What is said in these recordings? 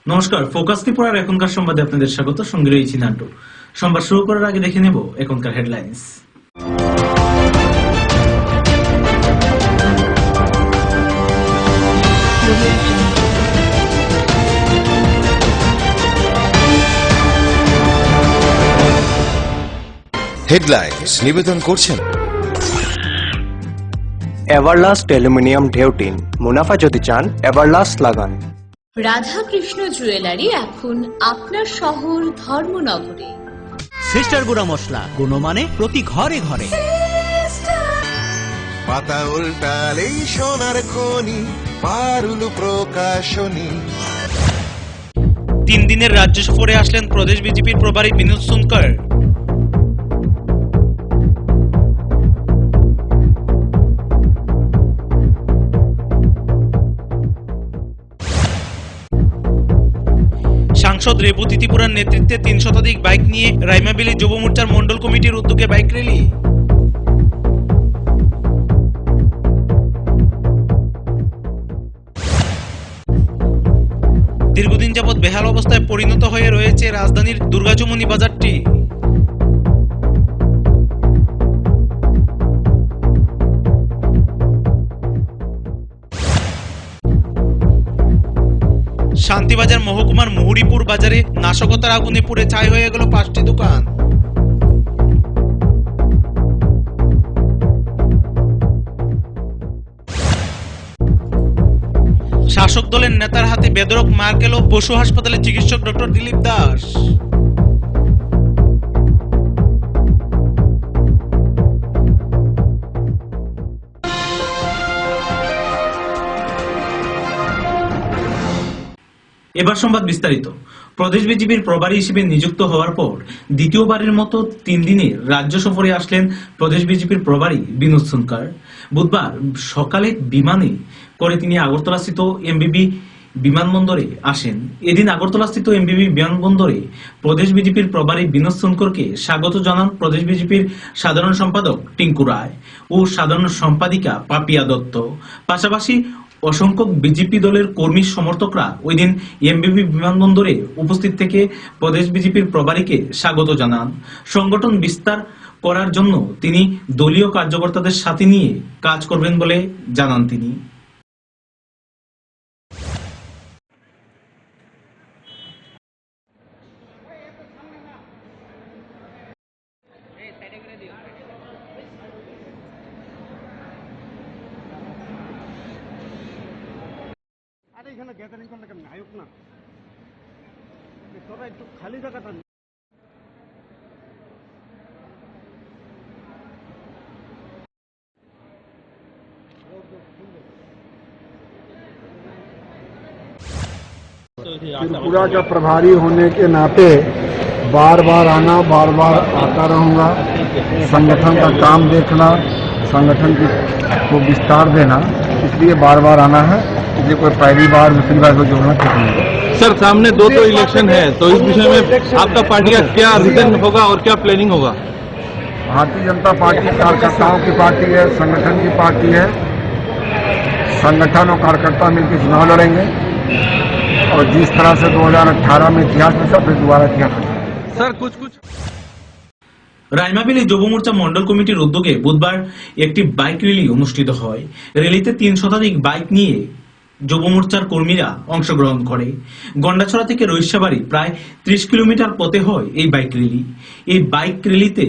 নমস্কার, ফোকাস ত্রিপুরার এখনকার সংবাদে আপনাদের স্বাগত। সঙ্গে রয়েছি নান্টু। সংবাদ শুরু করার আগে দেখে নেব এখনকার হেডলাইন্স। হেডলাইন্স নিবেদন করছেন এভারলাস্ট অ্যালুমিনিয়াম ঢেউটিন। মুনাফা যদি চান এভারলাস্ট লাগান। রাধাকৃষ্ণ জুয়েলারি এখন আপনার শহর ধর্মনগরে। সিস্টার গুঁড়া মশলা, গুণমানে প্রতি ঘরে ঘরে। পাতা উল্টালেই সোনার খনি, পারুল প্রকাশনী। 3 দিনের রাজ্য সফরে আসলেন প্রদেশ বিজেপির প্রভারী বিনোদ সোনকর। সাংসদ রেবতী ত্রিপুরার নেতৃত্বে 3 শতাধিক বাইক নিয়ে রাইমাবিলি যুব মোর্চার মন্ডল কমিটির উদ্যোগে বাইক র্যালি। দীর্ঘদিন যাবৎ বেহাল অবস্থায় পরিণত হয়ে রয়েছে রাজধানীর দুর্গাচমনি বাজারটি। শান্তিবাজার মহকুমার মুহুরীপুর বাজারে নাশকতার আগুনে পুড়ে ছাই হয়ে গেল 5টি দোকান। শাসক দলের নেতার হাতে বেদরক মার খেল পশু হাসপাতালের চিকিৎসক ডক্টর দিলীপ দাস। এবার সংবাদ বিস্তারিত। প্রদেশ বিজেপির প্রভারী হিসেবে নিযুক্ত হওয়ার পর দ্বিতীয়বারের মতো 3 দিনের রাজ্য সফরে আসলেন প্রদেশ বিজেপির প্রভারী বিনোদ সোনকর। বুধবার সকালে বিমানে করে তিনি আগরতলাস্থিত এমবিবি বিমানবন্দরে আসেন। এদিন আগরতলাস্থিত এমবিবি বিমানবন্দরে প্রদেশ বিজেপির প্রভারী বিনোদ সোনকরকে স্বাগত জানান প্রদেশ বিজেপির সাধারণ সম্পাদক টিঙ্কু রায় ও সাধারণ সম্পাদিকা পাপিয়া দত্ত। পাশাপাশি অসংখ্য বিজেপি দলের কর্মী সমর্থকরা ওই দিন এমবিবি বিমানবন্দরে উপস্থিত থেকে প্রদেশ বিজেপির প্রভারীকে স্বাগত জানান। সংগঠন বিস্তার করার জন্য তিনি দলীয় কার্যকর্তাদের সাথে নিয়ে কাজ করবেন বলে জানান তিনি। এখানে গ্যাদারিং করলে কেমন আয়ুক না তোরা একটু খালি জায়গাটা त्रिपुरा का प्रभारी होने के नाते बार बार आना, बार बार आता रहूंगा। संगठन का काम देखना, संगठन को विस्तार देना, इसलिए बार बार आना है। इसलिए कोई पहली बार दूसरी बार को जोड़ना ठीक नहीं है। सर, सामने दो इलेक्शन है, तो इस विषय में आपका पार्टी का क्या रीजन होगा और क्या प्लानिंग होगा? भारतीय जनता पार्टी कार्यकर्ताओं की पार्टी है, संगठन की पार्टी है। संगठन और कार्यकर्ता मिलकर चुनाव लड़ेंगे और जिस तरह से 2018 में इतिहास में सब दोबारा इतिहास। सर, कुछ রাইমাবিলি যুব মোর্চা মন্ডল কমিটির উদ্যোগে বুধবার একটি বাইক র্যালি অনুষ্ঠিত হয়। র্যালিতে 3 শতাধিক বাইক নিয়ে যুব মোর্চার কর্মীরা অংশগ্রহণ করে। গন্ডাছড়া থেকে রইসাবাড়ি প্রায় 30 কিলোমিটার পথে হয় এই বাইক র্যালি। এই বাইক র্যালিতে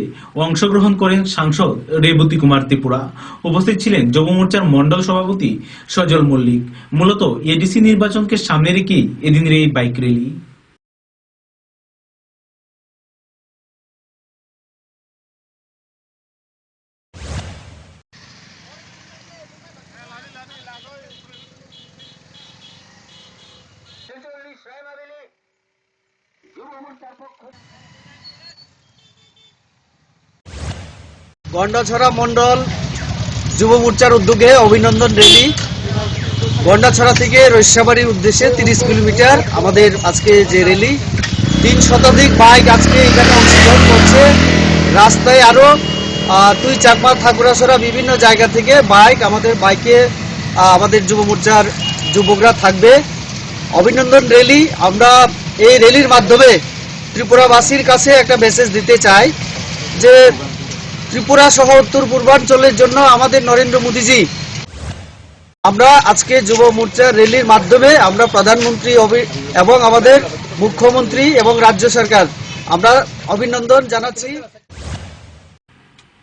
অংশগ্রহণ করেন সাংসদ রেবতী কুমার ত্রিপুরা। উপস্থিত ছিলেন যুব মোর্চার মন্ডল সভাপতি সজল মল্লিক। মূলত এডিসি নির্বাচনকে সামনে রেখেই এদিনের এই বাইক র্যালি। গন্ডাছড়া মন্ডল যুব মোর্চার উদ্যোগে অভিনন্দন র্যালি। গন্ডাছড়া থেকে রইসাবাড়ির উদ্দেশ্যে 30 কিলোমিটার আমাদের আজকে যে র্যালি। 3 শতাধিক বাইক আজকে এখানে অংশগ্রহণ করছে। রাস্তায় আরো তুই চাকমা ঠাকুরাছড়া বিভিন্ন জায়গা থেকে বাইক আমাদের বাইকে আমাদের যুব মোর্চার যুবকরা থাকবে। অভিনন্দন র্যালি। আমরা এই র্যালির মাধ্যমে ত্রিপুরাবাসীর কাছে একটা মেসেজ দিতে চাই যে ত্রিপুরা সহ উত্তর পূর্বাঞ্চলের জন্য আমাদের নরেন্দ্র মোদীজি, আমরা আজকে যুব মোর্চা র্যালির মাধ্যমে আমরা প্রধানমন্ত্রী এবং আমাদের মুখ্যমন্ত্রী এবং রাজ্য সরকার আমরা অভিনন্দন জানাচ্ছি।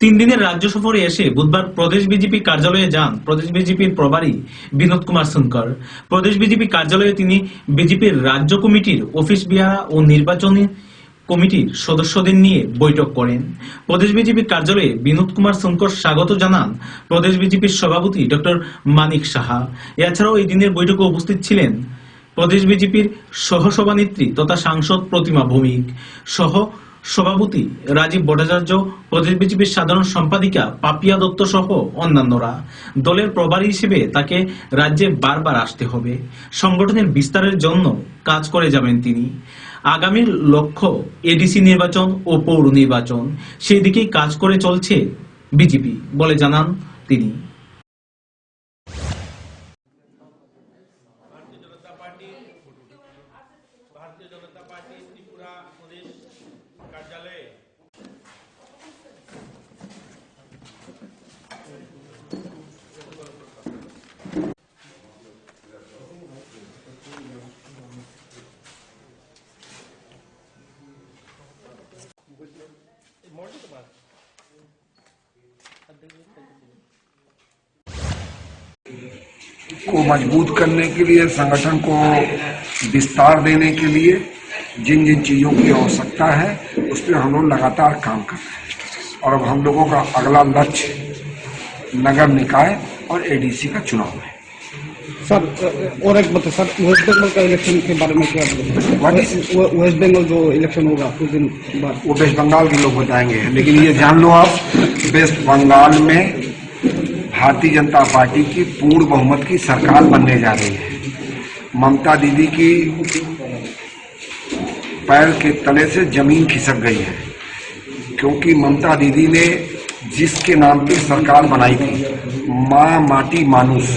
3 দিনের রাজ্য সফরে এসে বুধবার প্রদেশ বিজেপি কার্যালয়ে যান প্রদেশ বিজেপির প্রভারী বিনোদ কুমার সোনকর। প্রদেশ বিজেপি কার্যালয়ে তিনি বিজেপির রাজ্য কমিটির অফিস বিহারা ও নির্বাচনী কমিটির সদস্যদের নিয়ে বৈঠক করেন। প্রদেশ বিজেপির কার্যালয়ে বিনোদ কুমার সোনকর স্বাগত জানান প্রদেশ বিজেপির সভাপতি ডক্টর মানিক সাহা। এছাড়াও এই দিনের বৈঠকে উপস্থিত ছিলেন প্রদেশ বিজেপির সহসভানেত্রী তথা সাংসদ প্রতিমা ভৌমিক, সহ সভাপতি রাজীব ভট্টাচার্য, প্রদেশ বিজেপির সাধারণ সম্পাদিকা পাপিয়া দত্ত সহ অন্যান্যরা। দলের প্রভারী হিসেবে তাকে রাজ্যে বারবার আসতে হবে। সংগঠনের বিস্তারের জন্য কাজ করে যাবেন তিনি। আগামীর লক্ষ্য এডিসি নির্বাচন ও পৌর নির্বাচন, সেই দিকেই কাজ করে চলছে বিজেপি বলে জানান তিনি। को मजबूत करने के लिए, संगठन को विस्तार देने के लिए जिन जिन चीज़ों की आवश्यकता है उस पर हम लोग लगातार काम कर रहे हैं। और अब हम लोगों का अगला लक्ष्य नगर निकाय और एडीसी का चुनाव है। सर और एक बात सर, वेस्ट बंगाल का इलेक्शन के बारे में क्या बोलेंगे? वेस्ट बंगाल जो इलेक्शन होगा कुछ दिन बाद, वो वेस्ट बंगाल के लोग बताएंगे, लेकिन ये जान लो आप, वेस्ट बंगाल में भारतीय जनता पार्टी की पूर्ण बहुमत की सरकार बनने जा रही है। ममता दीदी की पैर के तले से जमीन खिसक गई है, क्योंकि ममता दीदी ने जिसके नाम पे सरकार बनाई थी, माँ माटी मानुस,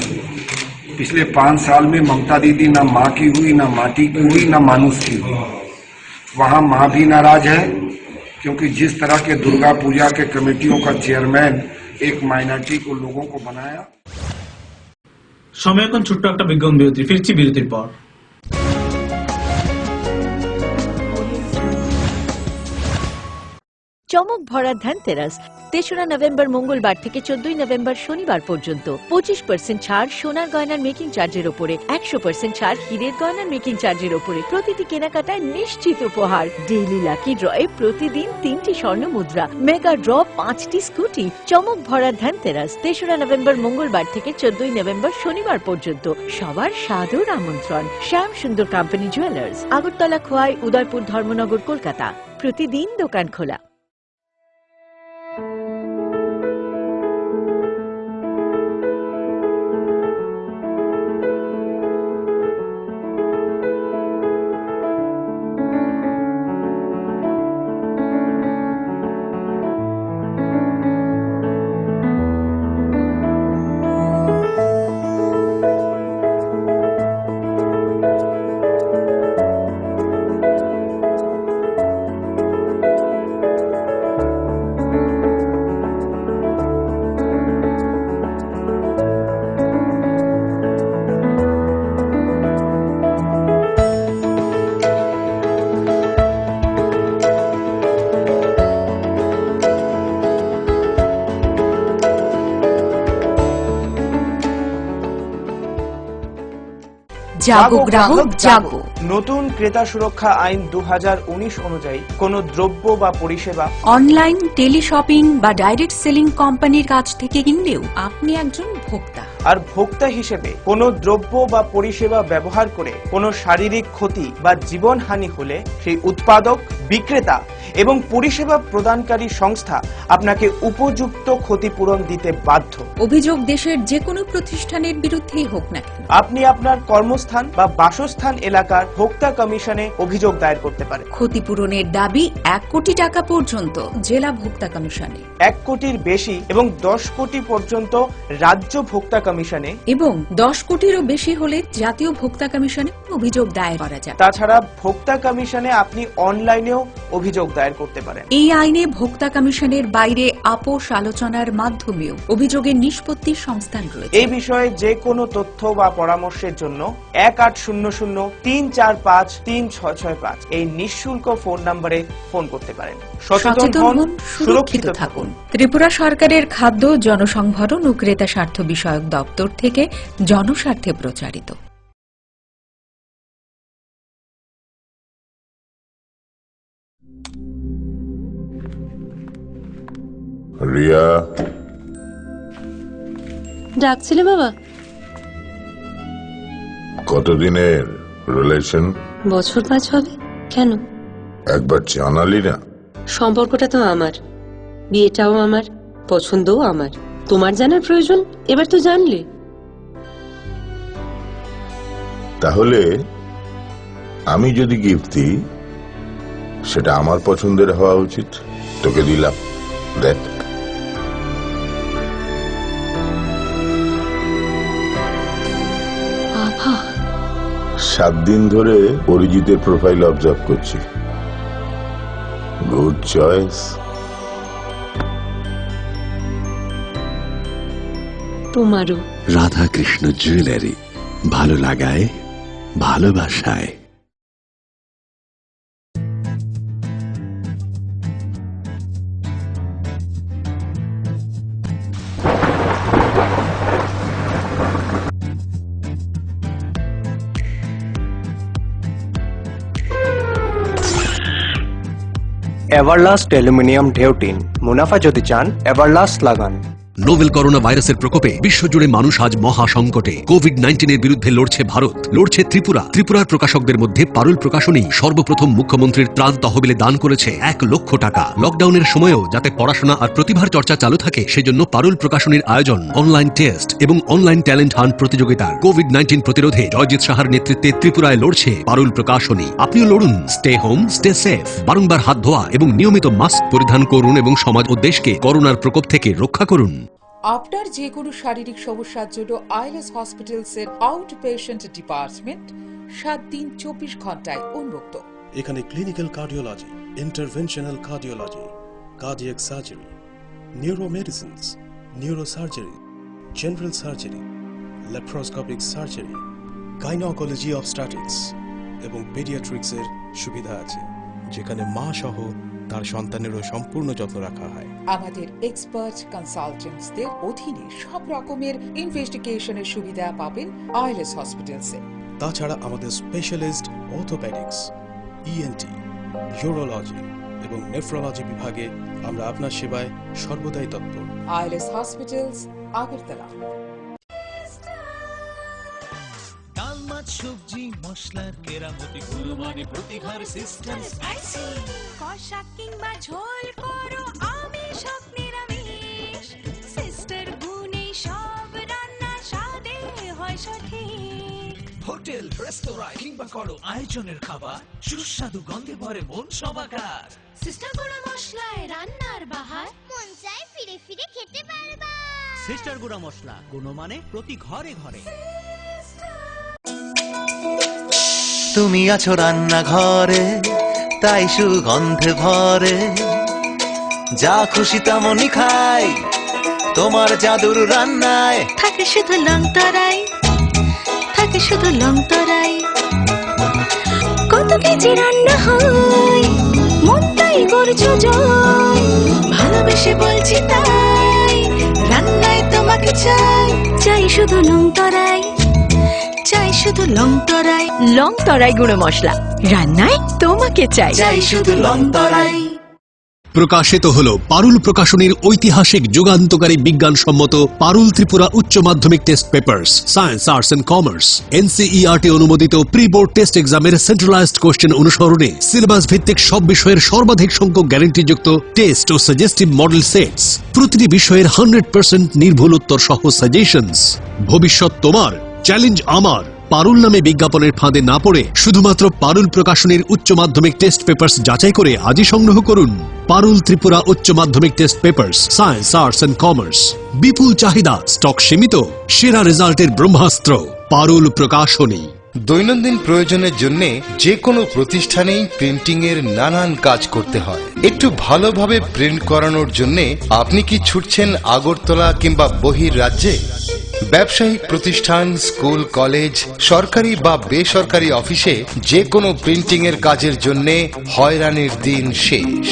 पिछले 5 साल में ममता दीदी ना माँ की हुई, ना माटी की हुई, ना मानुस की हुई। वहाँ माँ भी नाराज है, क्योंकि जिस तरह के दुर्गा पूजा के कमेटियों का चेयरमैन एक माइनॉरिटी को लोगों को बनाया। সময় এখন ছোট্ট একটা বিজ্ঞাপন বিরতি, ফিরছি বিরতির পর। চমক ভরা ধনতেরাস 3রা নভেম্বর মঙ্গলবার থেকে 14ই নভেম্বর শনিবার পর্যন্ত 25% ছাড় সোনার গয়নার মেকিং চার্জের উপরে, 100% ছাড় হীরের গয়নার মেকিং চার্জের উপরে। প্রতিটি কেনাকাটায় নিশ্চিত উপহার। ডেইলি লাকি ড্রয়ে প্রতিদিন 3টি স্বর্ণ মুদ্রা, মেগা ড্র 5টি স্কুটি। চমক ভরা ধনতেরাস 3রা নভেম্বর মঙ্গলবার থেকে 14ই নভেম্বর শনিবার পর্যন্ত। সবার সাদর আমন্ত্রণ। শ্যাম সুন্দর কোম্পানি জুয়েলার্স, আগরতলা, খোয়াই, উদয়পুর, ধর্মনগর, কলকাতা। প্রতিদিন দোকান খোলা। জাগো গ্রাহক জাগো। নতুন ক্রেতা সুরক্ষা আইন 2019 অনুযায়ী কোন দ্রব্য বা পরিষেবা অনলাইন, টেলি শপিং বা ডাইরেক্ট সেলিং কোম্পানির কাছ থেকে কিনলেও আপনি একজন ভোক্তা। আর ভোক্তা হিসেবে কোন দ্রব্য বা পরিষেবা ব্যবহার করে কোনো শারীরিক ক্ষতি বা জীবনহানি হলে সেই উৎপাদক, বিক্রেতা এবং পরিষেবা প্রদানকারী সংস্থা আপনাকে উপযুক্ত ক্ষতিপূরণ দিতে বাধ্য। অভিযোগ দেশের যে কোনো প্রতিষ্ঠানের বিরুদ্ধেই হোক না কেন। আপনি আপনার কর্মস্থান বা বাসস্থান এলাকার ভোক্তা কমিশনে অভিযোগ দায়ের করতে পারে। ক্ষতিপূরণের দাবি 1 কোটি টাকা পর্যন্ত জেলা ভোক্তা কমিশনে, 1 কোটির বেশি এবং 10 কোটি পর্যন্ত রাজ্য ভোক্তা কমিশনে, এবং 10 কোটিরও বেশি হলে জাতীয় ভোক্তা কমিশনে অভিযোগ দায়ের করা যায়। তাছাড়া ভোক্তা কমিশনে আপনি অনলাইনেও অভিযোগ দায়ের করতে পারেন। এই আইনে ভোক্তা কমিশনের বাইরে আপোষ আলোচনার মাধ্যমেও অভিযোগের নিষ্পত্তির সংস্থান রয়েছে। এই বিষয়ে যে কোনো তথ্য বা পরামর্শের জন্য 1800-345-3665 এই নিঃশুল্ক ফোন নম্বরে ফোন করতে পারেন। সচেতন হন, সুরক্ষিত থাকুন। ত্রিপুরা সরকারের খাদ্য, জনসংভরণ ও ক্রেতা স্বার্থ বিষয়ক দপ্তর থেকে জনস্বার্থে প্রচারিত। রিয়া, ডাকছিলে বাবা? কতদিনের রিলেশন? বছর 5 হবে। কেন? একবার জানালি না? সম্পর্কটা তো আমার, বিয়েটাও আমার, পছন্দও আমার। তোমার জানার প্রয়োজন, এবার তো জানলে। তাহলে আমি যদি গিফট দিই সেটা আমার পছন্দের হওয়া উচিত। তোকে দিলাম, দেখ। বাবা, 7 দিন ধরে অরিজিতের প্রোফাইল অবজার্ভ করছি। Good choice. তোমারও। রাধাকৃষ্ণ জুয়েলারি, ভালো লাগায় ভালোবাসায়। এভারলাস্ট অ্যালুমিনিয়াম ঢেউটিন, মুনাফা যদি চান এভারলাস্ট লাগান। নোভেল করোনা ভাইরাসের প্রকোপে বিশ্বজুড়ে মানুষ আজ মহা সংকটে। কোভিড-19 বিরুদ্ধে লড়ছে ভারত, লড়ছে ত্রিপুরা। ত্রিপুরার প্রকাশকদের মধ্যে পারুল প্রকাশনী সর্বপ্রথম মুখ্যমন্ত্রীর ত্রাণ তহবিলে দান করেছে 1 লক্ষ টাকা। লকডাউনের সময়ও যাতে পড়াশোনা আর প্রতিভার চর্চা চালু থাকে সেজন্য পারুল প্রকাশনীর আয়োজন অনলাইন টেস্ট এবং অনলাইন ট্যালেন্ট হান্ট প্রতিযোগিতা। কোভিড-19 প্রতিরোধে জয়জিৎ সাহার নেতৃত্বে ত্রিপুরায় লড়ছে পারুল প্রকাশনী। আপনিও লড়ুন। Stay home, stay safe. বারংবার হাত ধোয়া এবং নিয়মিত মাস্ক পরিধান করুন এবং সমাজ ও দেশকে করোনার প্রকোপ থেকে রক্ষা করুন। আপনার যে কোনো শারীরিক সমস্যার জন্য আইএলএস হসপিটালসের আউট পেশেন্ট ডিপার্টমেন্ট 7 দিন 24 ঘন্টায় উন্মুক্ত। এখানে clinical cardiology, interventional cardiology, cardiac surgery, neuromedicines, neurosurgery, general surgery, laparoscopic surgery, gynaecology obstetrics এবং পেডিয়াট্রিক্সের সুবিধা আছে, যেখানে মা সহ তার সন্তানেরও সম্পূর্ণ যত্ন রাখা হয়। আমাদের এক্সপার্ট কনসালটেন্টসদের অধীনে সব রকমের ইনভেস্টিগেশনের সুবিধা পাবেন আইএলএস হসপিটালসে। তাছাড়া আমাদের স্পেশালিস্ট অর্থোপেডিক্স, ইএনটি, ইউরোলজি এবং নেফ্রোলজি বিভাগে আমরা আপনার সেবায় সর্বদাই তৎপর। ILS hospitals, Agartala. ডাল, মাছ, সবজি, মশলার কেরামতি, গুণমানে প্রতি ঘর সিস্টেম স্পাইসি। কষা কিংবা ঝোল করো আমিষ হোক নিরামিষ, সিস্টার গুণে সব রান্না স্বাদে হয় সঠিক। হোটেল, রেস্তোরাঁ কিংবা করো আয়োজনের খাবার, সুস্বাদু গন্ধে ভরে মন সবাকার। সিস্টার গুঁড়া মশলায় রান্নার বাহার, মন চায় ফিরে ফিরে খেতে পারবা। সিস্টার গুঁড়া মশলা, গুণমানে প্রতি ঘরে ঘরে। তুমি আছো রান্নাঘরে, তাই সুগন্ধে ভরে, যা খুশি তেমনই খাই তোমার জাদুর রান্নায়। থাকে শুধু লং তরাই, থাকে শুধু লং তরাই, কত কেজি রান্না হয় মন তাই করছো জয়। ভালোবেসে বলছি তাই, রান্নায় তোমাকে চাই, চাই শুধু লং তরাই, চাই শুধু লং তরাই। লং তরাই গুঁড়ো মশলা, রান্নায় তোমাকে চাই, চাই শুধু লং তরাই। প্রকাশিত হলো পারুল প্রকাশনীর ঐতিহাসিক যুগান্তকারী বিজ্ঞানসম্মত পারুল ত্রিপুরা উচ্চ মাধ্যমিক test papers, science, arts and commerce, NCERT অনুমোদিত প্রি বোর্ড টেস্ট এক্সামের সেন্ট্রালাইজড কোশ্চেন অনুসরণে সিলেবাস ভিত্তিক সব বিষয়ের সর্বাধিক সংখ্যক গ্যারান্টিযুক্ত টেস্ট ও সাজেস্টিভ মডেল সেটস, প্রতিটি বিষয়ের 100% নির্ভুল উত্তর সহ সাজেশনস। ভবিষ্যৎ তোমার, চ্যালেঞ্জ আমার। পারুল নামে বিজ্ঞাপনের ফাঁদে না পড়ে শুধুমাত্র পারুল প্রকাশনীর উচ্চ মাধ্যমিক টেস্ট পেপার্স যাচাই করে আজই সংগ্রহ করুন। পারুল ত্রিপুরা উচ্চ মাধ্যমিক test papers, science, arts and commerce. বিপুল চাহিদা, স্টক সীমিত, সেরা রেজাল্টের ব্রহ্মাস্ত্র পারুল প্রকাশনী। দৈনন্দিন প্রয়োজনের জন্য যে কোনো প্রতিষ্ঠানেই প্রিন্টিং এর নানান কাজ করতে হয়। একটু ভালোভাবে প্রিন্ট করানোর জন্য আপনি কি ছুটছেন আগরতলা কিংবা বহির রাজ্যে? ব্যবসায়িক প্রতিষ্ঠান, স্কুল, কলেজ, সরকারি বা বেসরকারি অফিসে যে কোনো প্রিন্টিং এর কাজের জন্য হয়রানির দিন শেষ।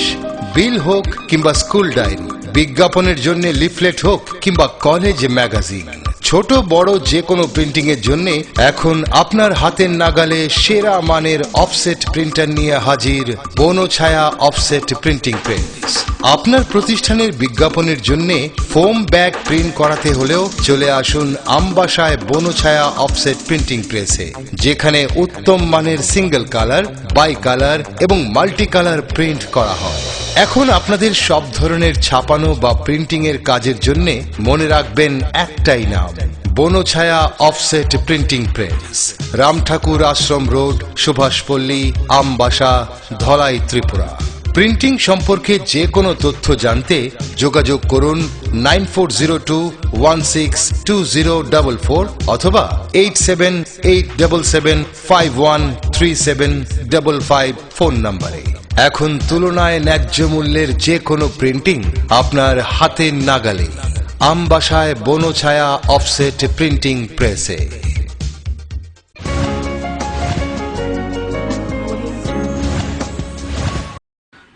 বিল হোক কিংবা স্কুল ডায়েরি, বিজ্ঞাপনের জন্য লিফলেট হোক কিংবা কলেজ ম্যাগাজিন, ছোট বড় যে কোনো প্রিন্টিং এর জন্য এখন আপনার হাতের নাগালে সেরা মানের অফসেট প্রিন্টার নিয়ে হাজির বনছায়া অফসেট প্রিন্টিং প্রেস। আপনার প্রতিষ্ঠানের বিজ্ঞাপনের জন্য ফোম ব্যাগ প্রিন্ট করাতে হলেও চলে আসুন আমবাসায় বনছায়া অফসেট প্রিন্টিং প্রেসে, যেখানে উত্তম মানের সিঙ্গেল কালার, বাই কালার এবং মাল্টি কালার প্রিন্ট করা হয়। এখন আপনাদের সব ধরনের ছাপানো বা প্রিন্টিং এর কাজের জন্য মনে রাখবেন একটাই নাম, Bonchhaya offset printing press, Ramthakur Ashram road, Subhashpalli, Ambassa, Dhalai, Tripura. Printing সম্পর্কে যে কোনো তথ্য জানতে যোগাযোগ করুন 9402162044 অথবা 8787751375 ফোন নম্বরে। এখন তুলনায় ন্যায্য মূল্যের যে কোনো প্রিন্টিং আপনার হাতের নাগালে, আমবাসায় বনছায়া অফসেট প্রিন্টিং প্রেসে।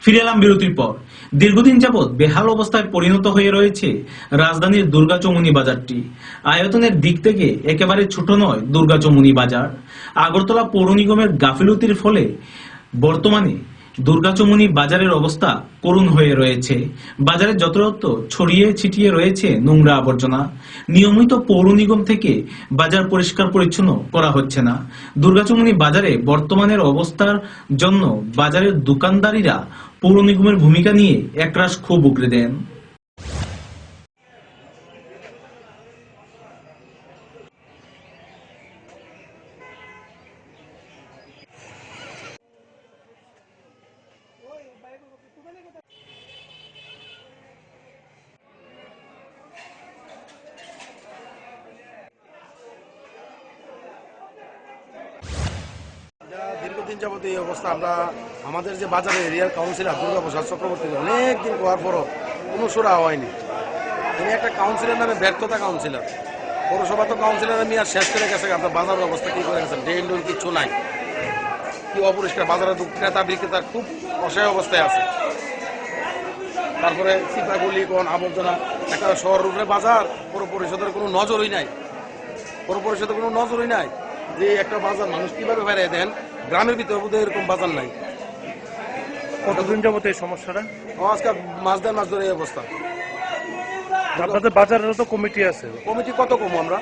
ফিরে এলাম বিরতির পর। দীর্ঘদিন যাবৎ বেহাল অবস্থায় পরিণত হয়ে রয়েছে রাজধানীর দুর্গাচমুনি বাজারটি। আয়তনের দিক থেকে একেবারে ছোট নয় দুর্গাচমুনি বাজার। আগরতলা পৌর নিগমের গাফিলতির ফলে বর্তমানে দুর্গাচমুনি বাজারের অবস্থা করুণ হয়ে রয়েছে। বাজারে যত্রতত্র ছড়িয়ে ছিটিয়ে রয়েছে নোংরা আবর্জনা। নিয়মিত পৌর নিগম থেকে বাজার পরিষ্কার পরিচ্ছন্ন করা হচ্ছে না। দুর্গাচমুনি বাজারে বর্তমানের অবস্থার জন্য বাজারের দোকানদারীরা পৌর নিগমের ভূমিকা নিয়ে একরাশ ক্ষোভ উগরে দেন। দীর্ঘদিন যাবত এই অবস্থা। আমরা আমাদের যে বাজারের এরিয়ার কাউন্সিলর দুর্গাপ্রসাদ চক্রবর্তী অনেকদিন হওয়ার পরও কোনো সুরা হয়নি। তিনি একটা কাউন্সিলর নামে ব্যর্থতা কাউন্সিলর। পৌরসভা তো কাউন্সিলর আমি আর শেষ করে গেছে। আপনার বাজারের অবস্থা কী করে গেছেন, ড্রেন ডোন কিচ্ছু নাই, কি অপরিষ্কার। বাজারে ক্রেতা বিক্রেতার খুব অসহায় অবস্থায় আছে। তারপরে সিপাগুলি কোন আবর্জনা, একটা শহর রূপে বাজার, পৌর পরিষদের কোনো নজরই নাই। পৌর পরিষদের কোনো নজরই নাই যে একটা বাজার মানুষ কিভাবে বেড়ায় দেন। গ্রামের ভিতরে বোধহয় এরকম বাজার নাই। কতদিন যাবত এই সমস্যাটা? আজকে মাস দেড় মাস ধরে এই অবস্থা। আপনাদের বাজারেরও তো কমিটি আছে। কমিটি কত কম আমরা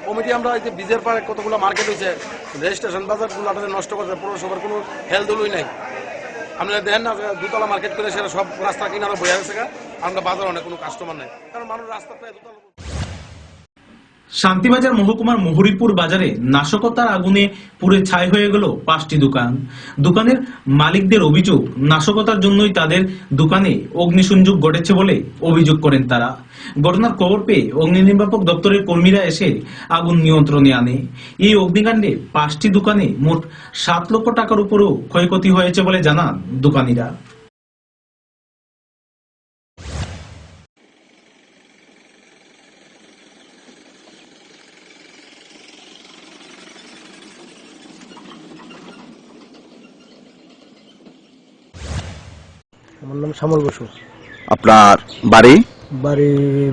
কমিটি আমরা এই যে বীজের পাড়ে কতগুলো মার্কেট হয়েছে, রেজিস্ট্রেশন বাজারগুলো আপনাদের নষ্ট করছে। পৌরসভার কোনো হেলদুলই নাই। আপনারা দেন না দুতলা মার্কেট করে সেটা সব রাস্তা কিনারে বয়ে গেছে। আমরা বাজার অনেক কোনো কাস্টমার নেই, কারণ মানুষ রাস্তা প্রায় দুতলা। শান্তিবাজার মহকুমার মহুরীপুর বাজারে নাশকতার আগুনে পুড়ে ছাই হয়ে গেল 5টি দোকান। দোকানের মালিকদের অভিযোগ, নাশকতার জন্যই তাদের দোকানে অগ্নিসংযোগ ঘটেছে বলে অভিযোগ করেন তারা। ঘটনার খবর পেয়ে অগ্নি নির্বাপক দপ্তরের কর্মীরা এসে আগুন নিয়ন্ত্রণে আনে। এই অগ্নিকাণ্ডে 5টি দোকানে মোট 7 লক্ষ টাকার উপরও ক্ষয়ক্ষতি হয়েছে বলে জানান দোকানিরা। আমার নাম শ্যামল বসু। আপনার বাড়ি? বাড়ি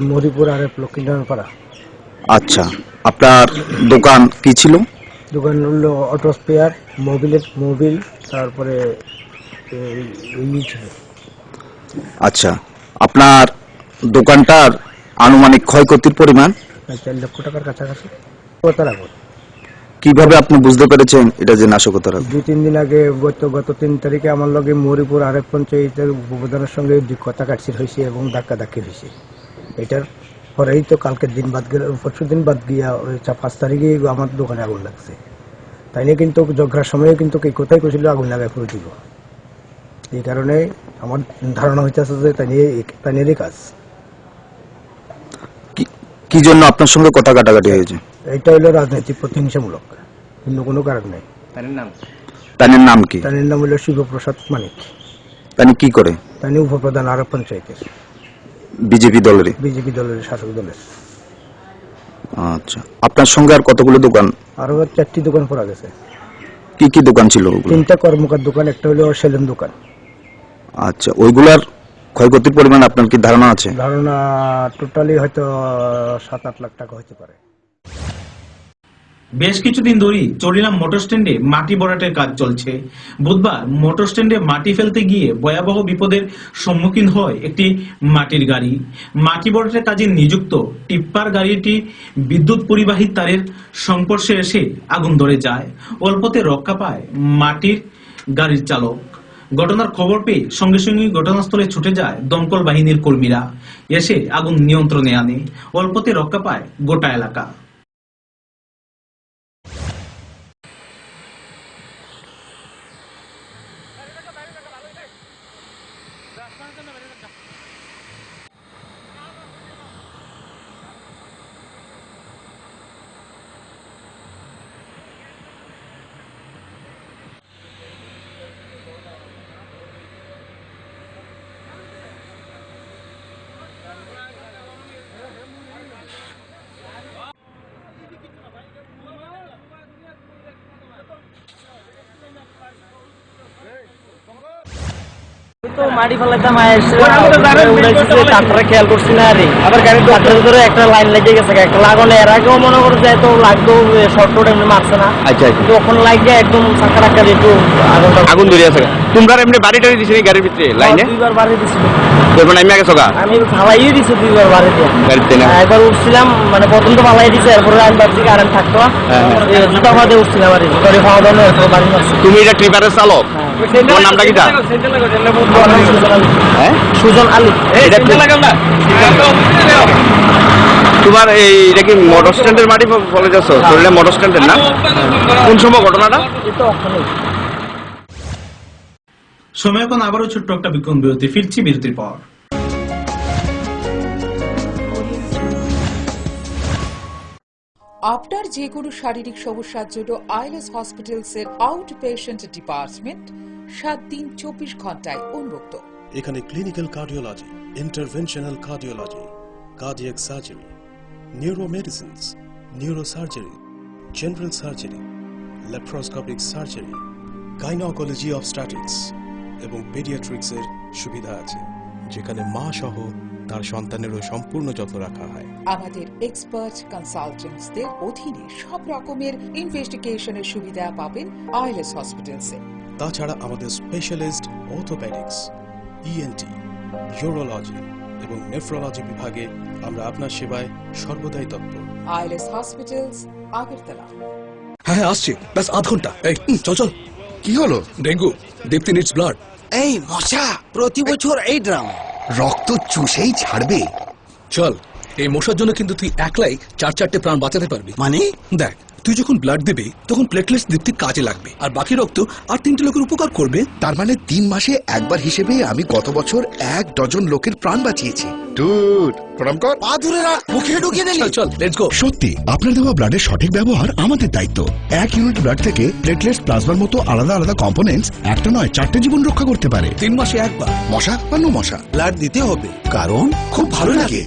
মরিপুর আর লক্ষ্মীনারায়ণপাড়া। আচ্ছা, আপনার দোকান কি ছিল? দোকান হলো অটো স্পেয়ার, মোবিল, তারপরে ছিল। আচ্ছা, আপনার দোকানটার আনুমানিক ক্ষয়ক্ষতির পরিমাণ? 4 লক্ষ টাকার কাছাকাছি। কিভাবে আপনি বুঝতে পেরেছেন এটা যে নাশকতার? 2-3 দিন আগে গত 3 তারিখে আমার লগে মরিপুর আরেক পঞ্চায়েতের উপপ্রধানের সঙ্গে কথা কাটছির হয়েছে এবং ধাক্কাধাক্কি হয়েছে। এটার পরেই তো কালকের দিন বাদ গেলে পরশু দিন বাদ গিয়া ওই 5 তারিখে আমার দোকানে আগুন লাগছে। তাই নিয়ে কিন্তু ঝগড়ার সময় কিন্তু এই কোথায় কইছিল আগুন লাগাই করে দিব। এই কারণে আমার ধারণা হইতেছে যে তাই নিয়ে কাজ। কি জন্য আপনার সঙ্গে কথা কাটাকাটি হয়েছে? এইটা হলো রাজনৈতিক প্রতিহিংসামূলক, অন্য কোনো কারণ নেই। তার নাম কি? তার নাম হলো শিবপ্রসাদ মানিক। তানি কি করে? তানি উপপ্রধান আরব পঞ্চায়েতের, বিজেপি দলের শাসক দলের। আচ্ছা, আপনার সঙ্গে আর কতগুলো দোকান? আরো 4টি দোকান পড়া গেছে। কি কি দোকান ছিল? 3টা কর্মকার দোকান, একটা হলো সেলুন দোকান। আচ্ছা, ওইগুলার ক্ষয়ক্ষতির পরিমাণ আপনার কি ধারণা আছে? ধারণা টোটালি হয়তো 7-8 লাখ টাকা হতে পারে। বেশ কিছুদিন ধরেই চরিলাম মোটর স্ট্যান্ডে মাটি ভরাটের কাজ চলছে। বুধবার মোটর স্ট্যান্ডে মাটি ফেলতে গিয়ে ভয়াবহ বিপদের সম্মুখীন হয় একটি মাটির গাড়ি। মাটি ভরাটের কাজে নিযুক্ত টিপ্পার গাড়িটি বিদ্যুৎ পরিবাহী তারের সংস্পর্শে এসে আগুন ধরে যায়। অল্পতে রক্ষা পায় মাটির গাড়ির চালক। ঘটনার খবর পেয়ে সঙ্গে সঙ্গে ঘটনাস্থলে ছুটে যায় দমকল বাহিনীর কর্মীরা, এসে আগুন নিয়ন্ত্রণে আনে। অল্পতে রক্ষা পায় গোটা এলাকা। তো মাটি ফেলাইতাম তারপরে খেয়াল করছি না রে, আবার গাড়ির ভিতরে একটা লাইন লেগে গেছে, একটা লাগানো এর আগেও মনে করছে এত লাগতো শর্ট রোড এমনি মারছে না। আচ্ছা, তখন লাগে একদম চাকা টাকা একটু আগুন ধরে আছে। তোমরা এমনি বাড়ি টাড়ি দিছি গাড়ির ভিতরে লাইনে? 2বার বাড়ি দিছিল। আমি আগে সকা আমি ফালাই দিছি 2বার বাড়ি দিয়ে। একবার উঠছিলাম, মানে প্রথম তো ফালাই দিছে, এরপরে আমি ভাবছি কারেন্ট থাকতো, জুতা ফাঁদে উঠছিলাম আর জুতারি খাওয়া দাওয়া এরপরে বাড়ি মারছি। তুমি এটা ট্রিপারের চালক? তোমার নামটা কি? সুজন আলী। তোমার এটা কি মোটর স্ট্যান্ডের মাটি বলে যাচ্ছ? মোটর স্ট্যান্ডের না? কোন সময় ঘটনাটা? সময় এখন আবারও ছোট্ট একটা বিজ্ঞাপন বিরতি। ফিরছি বিরতির পর। আপনার যে কোনো শারীরিক সমস্যার জন্য আইএলএস হসপিটালসের আউট পেশেন্ট ডিপার্টমেন্ট 7 দিন 24 ঘন্টায় উন্মুক্ত। এখানে clinical cardiology, interventional cardiology, cardiac surgery, neuromedicines, neurosurgery, general surgery, laparoscopic surgery, gynaecology obstetrics এবং পেডিয়াট্রিক্সের সুবিধা আছে, যেখানে মা সহ তার সন্তানেরও সম্পূর্ণ যত্ন রাখা হয়। আমাদের এক্সপার্ট কনসালটেন্টসদের অধীনে সব রকমের ইনভেস্টিগেশনের সুবিধা পাবেন আইএলএস হসপিটালসে। তাছাড়া আমাদের স্পেশালিস্ট অর্থোপেডিক্স, ইএনটি, ইউরোলজি এবং নেফ্রোলজি বিভাগে আমরা আপনার সেবায় সর্বদাই তৎপর। ILS hospitals, Agartala. হ্যাঁ আসছে, ব্যাস আধ ঘন্টা। এই চল। কি হলো? ডেঙ্গু, দীপ্তি নিডস ব্লাড। এই মশা, প্রতি বছর এই ড্রাম। রক্ত চুষেই ছাড়বে। চল, এই মশার জন্য কিন্তু তুই একলাই 4-4টে প্রাণ বাঁচাতে পারবি। মানে দেখ, তুই যখন ব্লাড দিবি তখন প্লেটলেটস দীপ্তির কাজে লাগবে, আর বাকি রক্ত আর 3টে লোকের উপকার করবে। তার মানে 3 মাসে একবার হিসেবে আমি গত বছর 1 ডজন লোকের প্রাণ বাঁচিয়েছি। ডুড, প্রণাম কর। পা ধরে রাখ, মুখে ঢুকিয়ে দিলি। চল লেটস গো। সত্যি, আপনার দেওয়া ব্লাডের সঠিক ব্যবহার আমাদের দায়িত্ব। 1 ইউনিট ব্লাড থেকে প্লেটলেটস, প্লাজমার মতো আলাদা আলাদা কম্পোনেন্টস একটা নয় 4টে জীবন রক্ষা করতে পারে। 3 মাসে একবার। মশা বা নো মশা, ব্লাড দিতে হবে, কারণ খুব ভালো লাগে।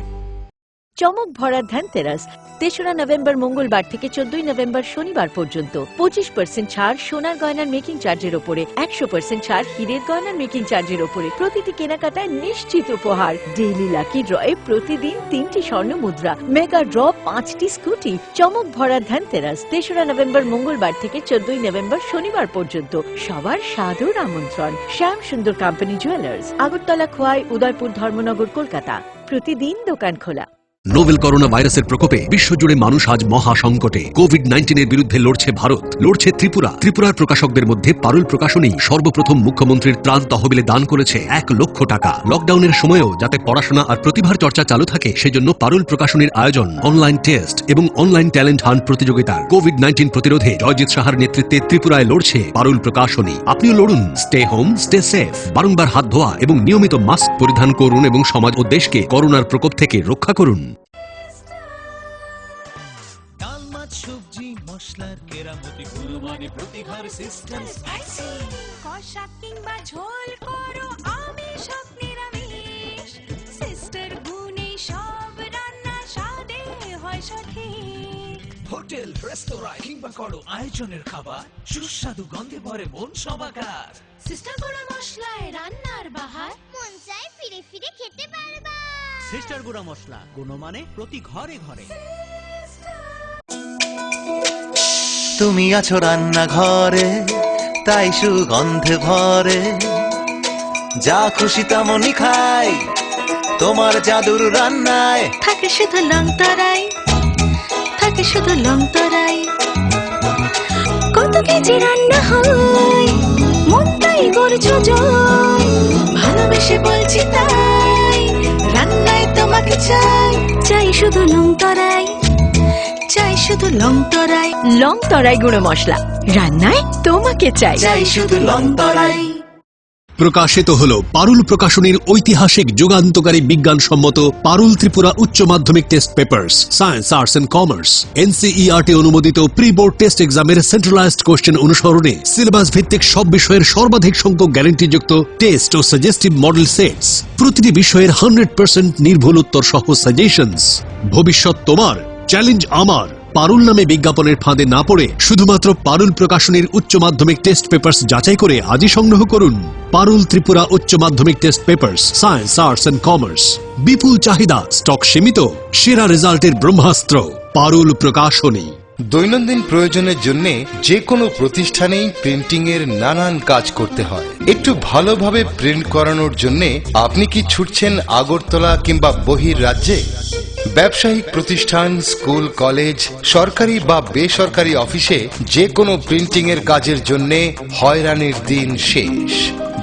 চমক ভরা ধনতেরাস 3রা নভেম্বর মঙ্গলবার থেকে 14ই নভেম্বর শনিবার পর্যন্ত 25% ছাড় সোনার গয়নার মেকিং চার্জের ওপরে, 100% ছাড় হীরের গয়নার মেকিং চার্জের ওপরে। প্রতিটি কেনাকাটায় নিশ্চিত উপহার। ডেইলি লাকি ড্রয়ে প্রতিদিন 3টি স্বর্ণ মুদ্রা, মেগা ড্র 5টি স্কুটি। চমক ভরা ধনতেরাস 3রা নভেম্বর মঙ্গলবার থেকে 14ই নভেম্বর শনিবার পর্যন্ত। সবার সাদর আমন্ত্রণ। শ্যাম সুন্দর কোম্পানি জুয়েলার্স, আগরতলা, খোয়াই, উদয়পুর, ধর্মনগর, কলকাতা। প্রতিদিন দোকান খোলা। নোভেল করোনা ভাইরাসের প্রকোপে বিশ্বজুড়ে মানুষ আজ মহা সংকটে। কোভিড-19 এর বিরুদ্ধে লড়ছে ভারত, লড়ছে ত্রিপুরা। ত্রিপুরার প্রকাশকদের মধ্যে পারুল প্রকাশনী সর্বপ্রথম মুখ্যমন্ত্রীর ত্রাণ তহবিলে দান করেছে 1 লক্ষ টাকা। লকডাউনের সময়েও যাতে পড়াশোনা আর প্রতিভার চর্চা চালু থাকে সেজন্য পারুল প্রকাশনীর আয়োজন অনলাইন টেস্ট এবং অনলাইন ট্যালেন্ট হান্ট প্রতিযোগিতার। কোভিড-19 প্রতিরোধে জয়জিৎ সাহার নেতৃত্বে ত্রিপুরায় লড়ছে পারুল প্রকাশনী। আপনিও লড়ুন, স্টে হোম, স্টে সেফ। বারংবার হাত ধোয়া এবং নিয়মিত মাস্ক পরিধান করুন এবং সমাজ ও দেশকে করোনার প্রকোপ থেকে রক্ষা করুন। ডাল মাছ সবজি মশলার কেরামতি গুণমানে প্রতি ঘর সিস্টেম স্পাইসি কষা কিংবা ঝোল করো আমিষ হোক নিরামিষ সিস্টার গুণে সব রান্না স্বাদে হয় সঠিক। হোটেল রেস্তোরাঁ কিংবা করো আয়োজনের খাবার সুস্বাদু গন্ধে ভরে মন সবাকার। সিস্টার গুঁড়ো মশলায় রান্নার বাহার মন চায় ফিরে ফিরে খেতে পারবা। সিস্টার গুঁড়া মশলা, গুণমানে প্রতি ঘরে ঘরে। তুমি আছো রান্নাঘরে, তাই সুগন্ধে ভরে, যা খুশি তেমনই খাই তোমার জাদুর রান্নায়। থাকে শুধু লং তরাই, থাকে শুধু লং তরাই, কত কেজি রান্না হয় মনটাই করছো জয়। ভালোবেসে বলছি তাই রান্নায় তোমাকে চাই, চাই শুধু লং তরাই, চাই শুধু লং তরাই। লং তরাই গুঁড়ো মশলা, রান্নায় তোমাকে চাই, চাই শুধু লং তরাই। প্রকাশিত হল পারুল প্রকাশনীর ঐতিহাসিক যুগান্তকারী বিজ্ঞানসম্মত পারুল ত্রিপুরা উচ্চ মাধ্যমিক test papers, science, arts and commerce, NCERT অনুমোদিত প্রি বোর্ড টেস্ট এক্সামের সেন্ট্রালাইজড কোশ্চেন অনুসরণে সিলেবাস ভিত্তিক সব বিষয়ের সর্বাধিক সংখ্যক গ্যারান্টিযুক্ত টেস্ট ও সাজেস্টিভ মডেল সেটস, প্রতিটি বিষয়ের 100% নির্ভুল উত্তর সহ সাজেশনস। ভবিষ্যৎ তোমার, চ্যালেঞ্জ আমার। পারুল নামে বিজ্ঞাপনের ফাঁদে না পড়ে শুধুমাত্র পারুল প্রকাশনীর উচ্চ মাধ্যমিক টেস্ট পেপার্স যাচাই করে আজই সংগ্রহ করুন। পারুল ত্রিপুরা উচ্চ মাধ্যমিক test papers, science, arts and commerce. বিপুল চাহিদা, স্টক সীমিত, সেরা রেজাল্টের ব্রহ্মাস্ত্র পারুল প্রকাশনী। দৈনন্দিন প্রয়োজনের জন্য যে কোনো প্রতিষ্ঠানেই প্রিন্টিং এর নানান কাজ করতে হয়। একটু ভালোভাবে প্রিন্ট করানোর জন্য আপনি কি ছুটছেন আগরতলা কিংবা বহির রাজ্যে? ব্যবসায়িক প্রতিষ্ঠান, স্কুল, কলেজ, সরকারি বা বেসরকারি অফিসে যে কোনো প্রিন্টিং এর কাজের জন্য হয়রানির দিন শেষ।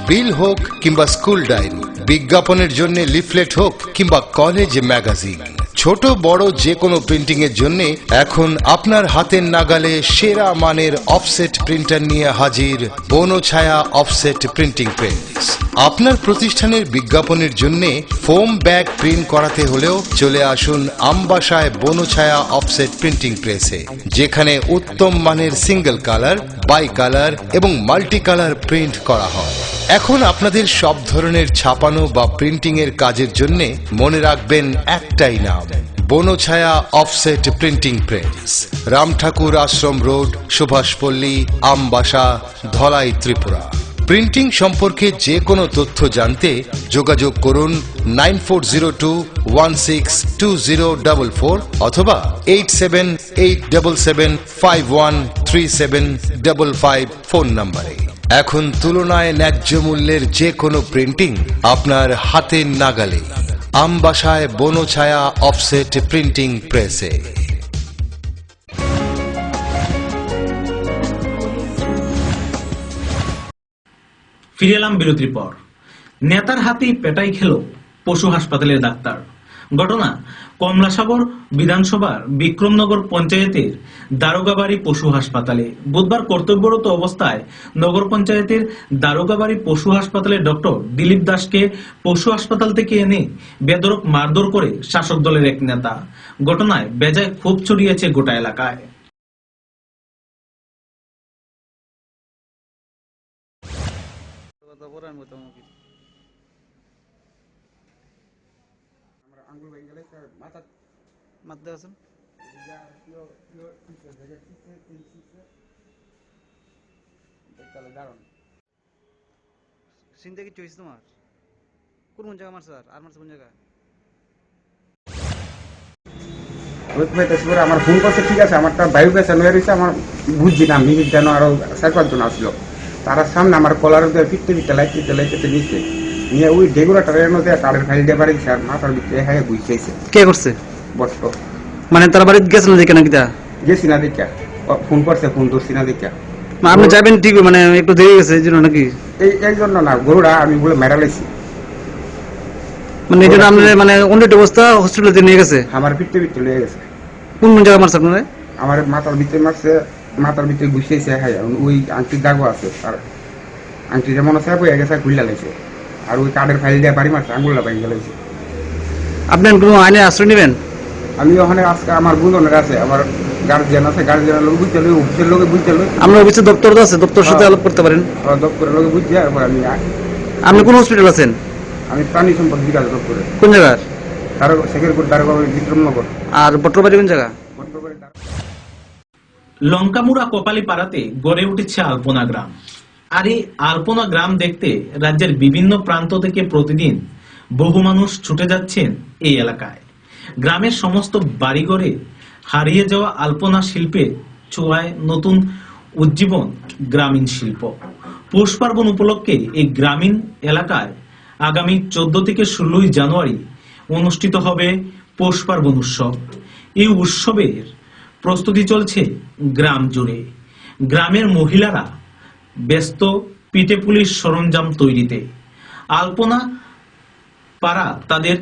বিল হোক কিংবা স্কুল ডায়েরি, বিজ্ঞাপনের জন্য লিফলেট হোক কিংবা কলেজ ম্যাগাজিন, ছোট বড় যে কোনো প্রিন্টিং এর জন্য এখন আপনার হাতের নাগালে সেরা মানের অফসেট প্রিন্টার নিয়ে হাজির বনছায়া অফসেট প্রিন্টিং প্রেস। আপনার প্রতিষ্ঠানের বিজ্ঞাপনের জন্য ফোম ব্যাগ প্রিন্ট করাতে হলেও চলে আসুন আমবাসায় বনছায়া অফসেট প্রিন্টিং প্রেসে, যেখানে উত্তম মানের সিঙ্গেল কালার, বাই কালার এবং মাল্টি কালার প্রিন্ট করা হয়। এখন আপনাদের সব ধরনের ছাপানো বা প্রিন্টিং এর কাজের জন্য মনে রাখবেন একটাই নাম, Bonchhaya offset printing press, Ramthakur Ashram road, Subhashpalli, Ambassa, Dhalai, Tripura. Printing সম্পর্কে যে কোনো তথ্য জানতে যোগাযোগ করুন 9402162044 অথবা 8787751375 ফোন নম্বরে। এখন তুলনায় ন্যায্য মূল্যের যে কোনো প্রিন্টিং আপনার হাতের নাগালে, আমবাসায় বনছায়া অফসেট প্রিন্টিং প্রেসে। ফিরে এলাম বিরতির পর। নেতার হাতেই পেটাই খেল পশু হাসপাতালের ডাক্তার। ঘটনা কমলাসাগর বিধানসভার বিক্রমনগর পঞ্চায়েতের দারোগাবাড়ি পশু হাসপাতালে। বুধবার কর্তব্যরত অবস্থায় নগর পঞ্চায়েতের দারোগাবাড়ি পশু হাসপাতালের ডক্টর দিলীপ দাসকে পশু হাসপাতাল থেকে এনে বেধড়ক মারধর করে শাসক দলের এক নেতা। ঘটনায় বেজায় ক্ষোভ ছড়িয়েছে গোটা এলাকায়। চিন্তা কি চয়েছে তোমার? কোন জায়গা মারছে আর মারছে কোন জায়গা? আমার ফোন করছে, ঠিক আছে আমারটা বায়ু পেছানো হয়ে রয়েছে, আমার বুঝছি না আমি যেন আরো 4-5 জন আসলো, তারা সামনে আমার কলার ফিরতে ফিরতে লাইতে নিচ্ছে নিয়ে ওই ডেগুলাটার কাঠের ফাইল দিয়ে বাড়ি মাথার ভিতরে হ্যাঁ বুঝতেছে। কে করছে? বট্ট। মানে তারা বাড়িতে গেছে না দেখে নাকি তা গেছি না দেখা, ফোন করছে, ফোন ধরছি না দেখা। আপনি যাবেন ঠিক মানে একটু দেরি গেছে এই জন্য নাকি? এই জন্য না, গরুটা আমি বলে মেরা লাইছি। মানে এই জন্য আপনি মানে অন্য অবস্থা হসপিটালে নিয়ে গেছে? আমার পিঠে লয়ে গেছে। কোন কোন জায়গায় মারছে আপনারা? আমার মাথার ভিতরে মারছে, মাথার ভিতরে ঘুষিয়েছে। হ্যাঁ, ওই আংটির দাগও আছে, আর আংটি যেমন আছে বয়ে গেছে, খুললা লাইছে। আর ওই কার্ডের ফাইল দিয়ে বাড়ি মারছে, আঙুলটা ভেঙে লাইছে। আপনি কোনো আইনে আশ্রয় নেবেন? আমি ওখানে আজকে আমার বন্ধনের আছে, আমার গার্জিয়ান আছে, গার্জিয়ানের লোক বুঝতে লই, অফিসের লোকে বুঝতে লই। আমরা অফিসে দপ্তর আছে, দপ্তরের সাথে আলাপ করতে পারেন। দপ্তরের লোকে বুঝতে, এরপর আমি। আপনি কোন হসপিটাল আছেন? আমি প্রাণী সম্পদ বিকাশ দপ্তরে। কোন জায়গার? শেখেরপুর দারোগা বিক্রমনগর। আর বট্টবাড়ি কোন জায়গা? লঙ্কামুড়া কপালীপাড়াতে গড়ে উঠেছে আলপনা গ্রাম। আর এই আলপনা গ্রাম দেখতে রাজ্যের বিভিন্ন প্রান্ত থেকে প্রতিদিন বহু মানুষ ছুটে যাচ্ছেন এই এলাকায়। গ্রামের সমস্ত বাড়িঘরে হারিয়ে যাওয়া আলপনা শিল্পে ছোঁয়ায় নতুন উজ্জীবন গ্রামীণ শিল্প। পৌষ পার্বণ উপলক্ষে এই গ্রামীণ এলাকায় আগামী 14 থেকে 16 জানুয়ারি অনুষ্ঠিত হবে পৌষ পার্বণ উৎসব। এই উৎসবের প্রস্তুতি চলছে গ্রাম জুড়ে। গ্রামের মহিলারা ব্যস্ত পিঠেপুলির সরঞ্জাম তৈরিতে। আলপনা পাড়া তাদের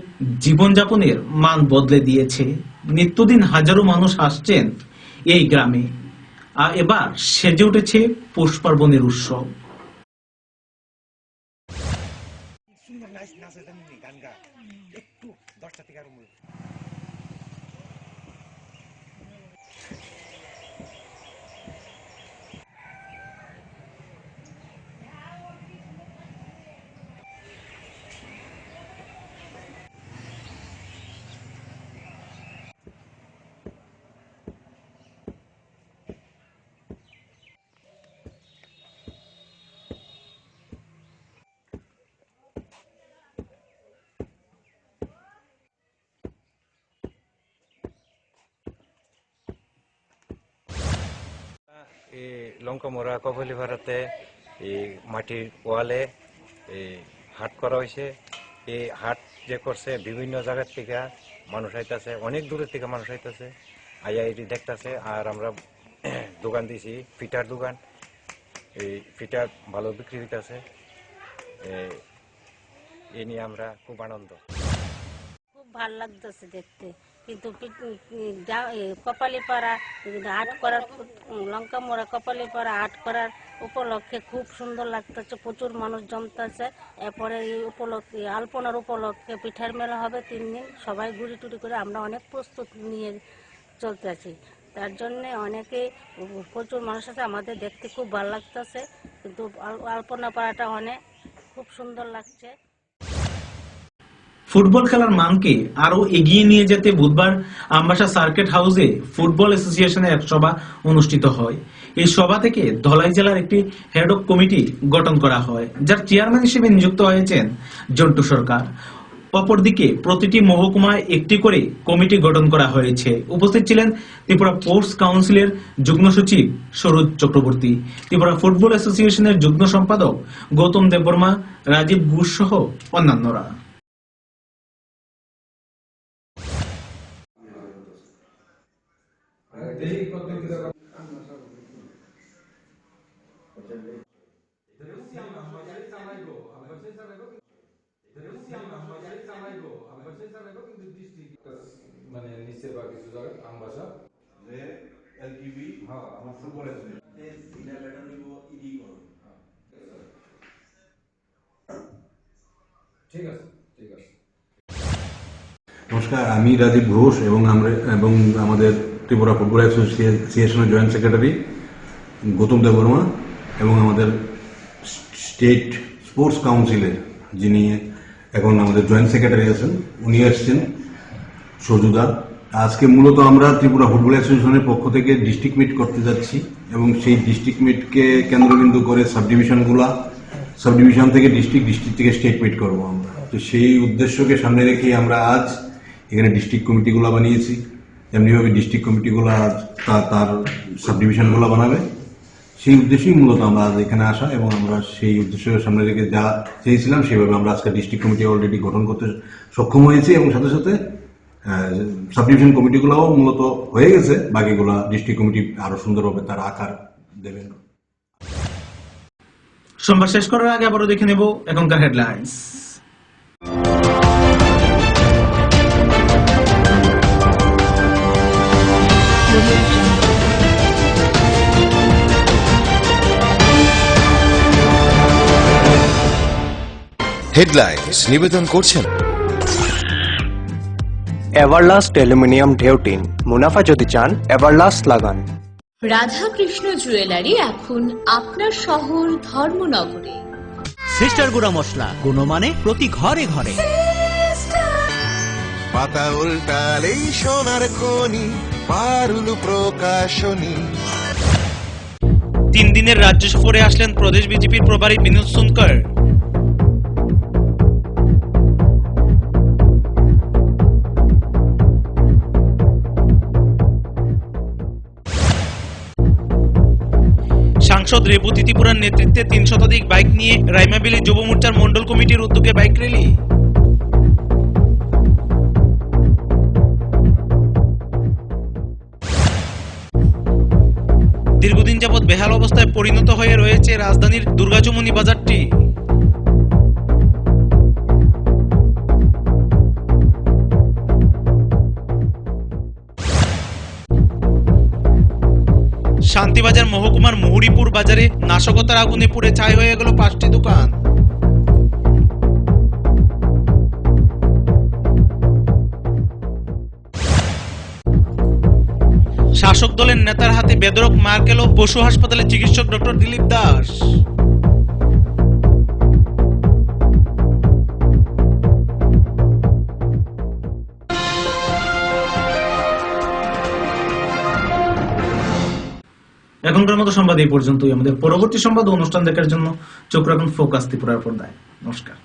জীবনযাপনের মান বদলে দিয়েছে। নিত্যদিন হাজারো মানুষ আসছেন এই গ্রামে। আর এবার সেজে উঠেছে পৌষ পার্বণের উৎসব। এই লঙ্কামোড়া কপালীপাড়াতে এই মাটির ওয়ালে এই হাট করা হয়েছে। এই হাট যে করছে বিভিন্ন জায়গার থেকে মানুষ আইতেছে, অনেক দূরের থেকে মানুষ আইতেছে, আইয়া এটি দেখতেছে। আর আমরা দোকান দিয়েছি, ফিটার দোকান। এই ফিটার ভালো বিক্রি হইতেছে। এ নিয়ে আমরা খুব আনন্দ। খুব ভালো লাগতেছে দেখতে। কিন্তু কপালীপাড়া হাট করার, লঙ্কামোড়া কপালীপাড়া হাট করার উপলক্ষে খুব সুন্দর লাগতেছে। প্রচুর মানুষ জমতেছে। এরপরে এই উপলক্ষে আলপনার উপলক্ষে পিঠার মেলা হবে 3 দিন। সবাই ঘুরি টুরি করে আমরা অনেক প্রস্তুত নিয়ে চলতে আছি। তার জন্যে অনেকে প্রচুর মানুষ আছে, আমাদের দেখতে খুব ভালো লাগতেছে। কিন্তু আলপনা পাড়াটা অনেক খুব সুন্দর লাগছে। ফুটবল খেলার মানকে আরো এগিয়ে নিয়ে যেতে বুধবার আমবাসা সার্কিট হাউসে ফুটবল অ্যাসোসিয়েশনের এক সভা অনুষ্ঠিত হয়। এই সভা থেকে ধলাই জেলার একটি হেড অফ কমিটি গঠন করা হয়, যার চেয়ারম্যান হিসেবে নিযুক্ত হয়েছেন জন্টু সরকার। অপরদিকে প্রতিটি মহকুমায় একটি করে কমিটি গঠন করা হয়েছে। উপস্থিত ছিলেন ত্রিপুরা স্পোর্টস কাউন্সিলের যুগ্ম সচিব সরোজ চক্রবর্তী, ত্রিপুরা ফুটবল অ্যাসোসিয়েশনের যুগ্ম সম্পাদক গৌতম দেববর্মা, রাজীব ঘোষ সহ অন্যান্যরা। মানে নিচে বা কিছু জায়গা আমবাসা যে এলটিভি হ্যাঁ আমার ফুটবল আছে এই সিনা ব্যাটার নিব ইডি করো ঠিক আছে ঠিক আছে। নমস্কার, আমি রাজীব ঘোষ এবং আমাদের ত্রিপুরা ফুটবল অ্যাসোসিয়েশনের জয়েন্ট সেক্রেটারি গৌতম দেববর্মা এবং আমাদের স্টেট স্পোর্টস কাউন্সিলের যিনি এখন আমাদের জয়েন্ট সেক্রেটারি আছেন উনি আসছেন সজুদা। আজকে মূলত আমরা ত্রিপুরা ফুটবল অ্যাসোসিয়েশনের পক্ষ থেকে ডিস্ট্রিক্ট মিট করতে যাচ্ছি এবং সেই ডিস্ট্রিক্ট মিটকে কেন্দ্রবিন্দু করে সাব ডিভিশন থেকে ডিস্ট্রিক্ট থেকে স্টেট মিট করবো আমরা। তো সেই উদ্দেশ্যকে সামনে রেখে আমরা আজ এখানে ডিস্ট্রিক্ট কমিটিগুলো বানিয়েছি। এমনিভাবে ডিস্ট্রিক্ট কমিটিগুলো তার সাব ডিভিশনগুলো বানাবে। সেই উদ্দেশ্যেই মূলত আমরা আজ এখানে আসা এবং আমরা সেই উদ্দেশ্যকে সামনে রেখে যা চেয়েছিলাম সেভাবে আমরা আজকে ডিস্ট্রিক্ট কমিটি অলরেডি গঠন করতে সক্ষম হয়েছি এবং সাথে সাথে সাব ডিভিশন কমিটিগুলোও মূলত হয়ে গেছে, বাকিগুলা ডিস্ট্রিক্ট কমিটি আরো সুন্দরভাবে তার আকার দেবেন। সংবাদ শেষ করার আগে আবারও দেখে নেব এখনকার হেডলাইন্স। হেডলাইন্স নিবেদন করছেন এভারলাস্ট অ্যালুমিনিয়াম ঢেউটিন, মুনাফা যদি চান এভারলাস্ট লাগান। রাধাকৃষ্ণ জুয়েলারি এখন আপনার শহর ধর্মনগরে। সিস্টার গুঁড়া মশলা, গুণমানে প্রতি ঘরে ঘরে। পাতা উল্টালেই সোনার খনি, পারুল প্রকাশনী। 3 দিনের রাজ্য সফরে আসলেন প্রদেশ বিজেপির প্রভারী বিনোদ সোনকর। সাংসদ রেবতী ত্রিপুরার নেতৃত্বে 3 শতাধিক বাইক নিয়ে রাইমাবিলি যুব মোর্চার মন্ডল কমিটির উদ্যোগে বাইক র্যালি। দীর্ঘদিন যাবৎ বেহাল অবস্থায় পরিণত হয়ে রয়েছে রাজধানীর দুর্গাচমনি বাজারটি। শান্তিবাজার মহকুমার মুহুরীপুর বাজারে নাশকতার আগুনে পুড়ে ছাই হয়ে গেল 5টি দোকান। শাসক দলের নেতার হাতে বেদরক মার খেল পশু হাসপাতালের চিকিৎসক ডক্টর দিলীপ দাস। এখনকার মতো সংবাদ এই পর্যন্তই। আমাদের পরবর্তী সংবাদ ও অনুষ্ঠান দেখার জন্য চোখ রাখুন ফোকাস ত্রিপুরার পর্দায়। নমস্কার।